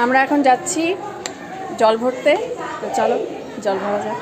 আমরা এখন যাচ্ছি জল ভরতে, তো চলো জল ভরা যাক।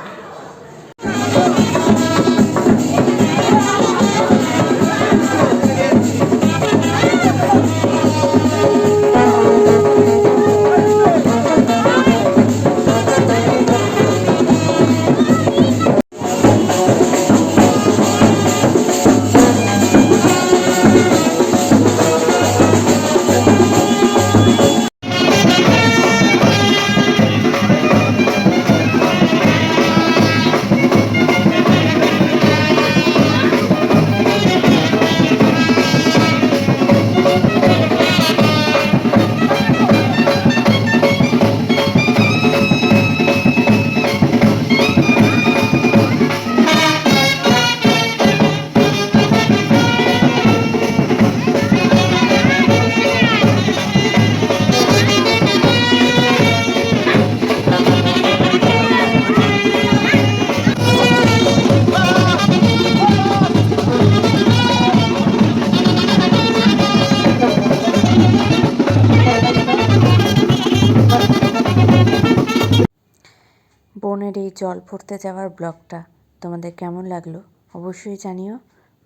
বোনের এই জল ভরতে যাওয়ার ব্লগটা তোমাদের কেমন লাগলো অবশ্যই জানিও।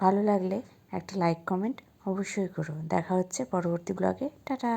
ভালো লাগলে একটা লাইক কমেন্ট অবশ্যই করো। দেখা হচ্ছে পরবর্তী ব্লগে। টাটা।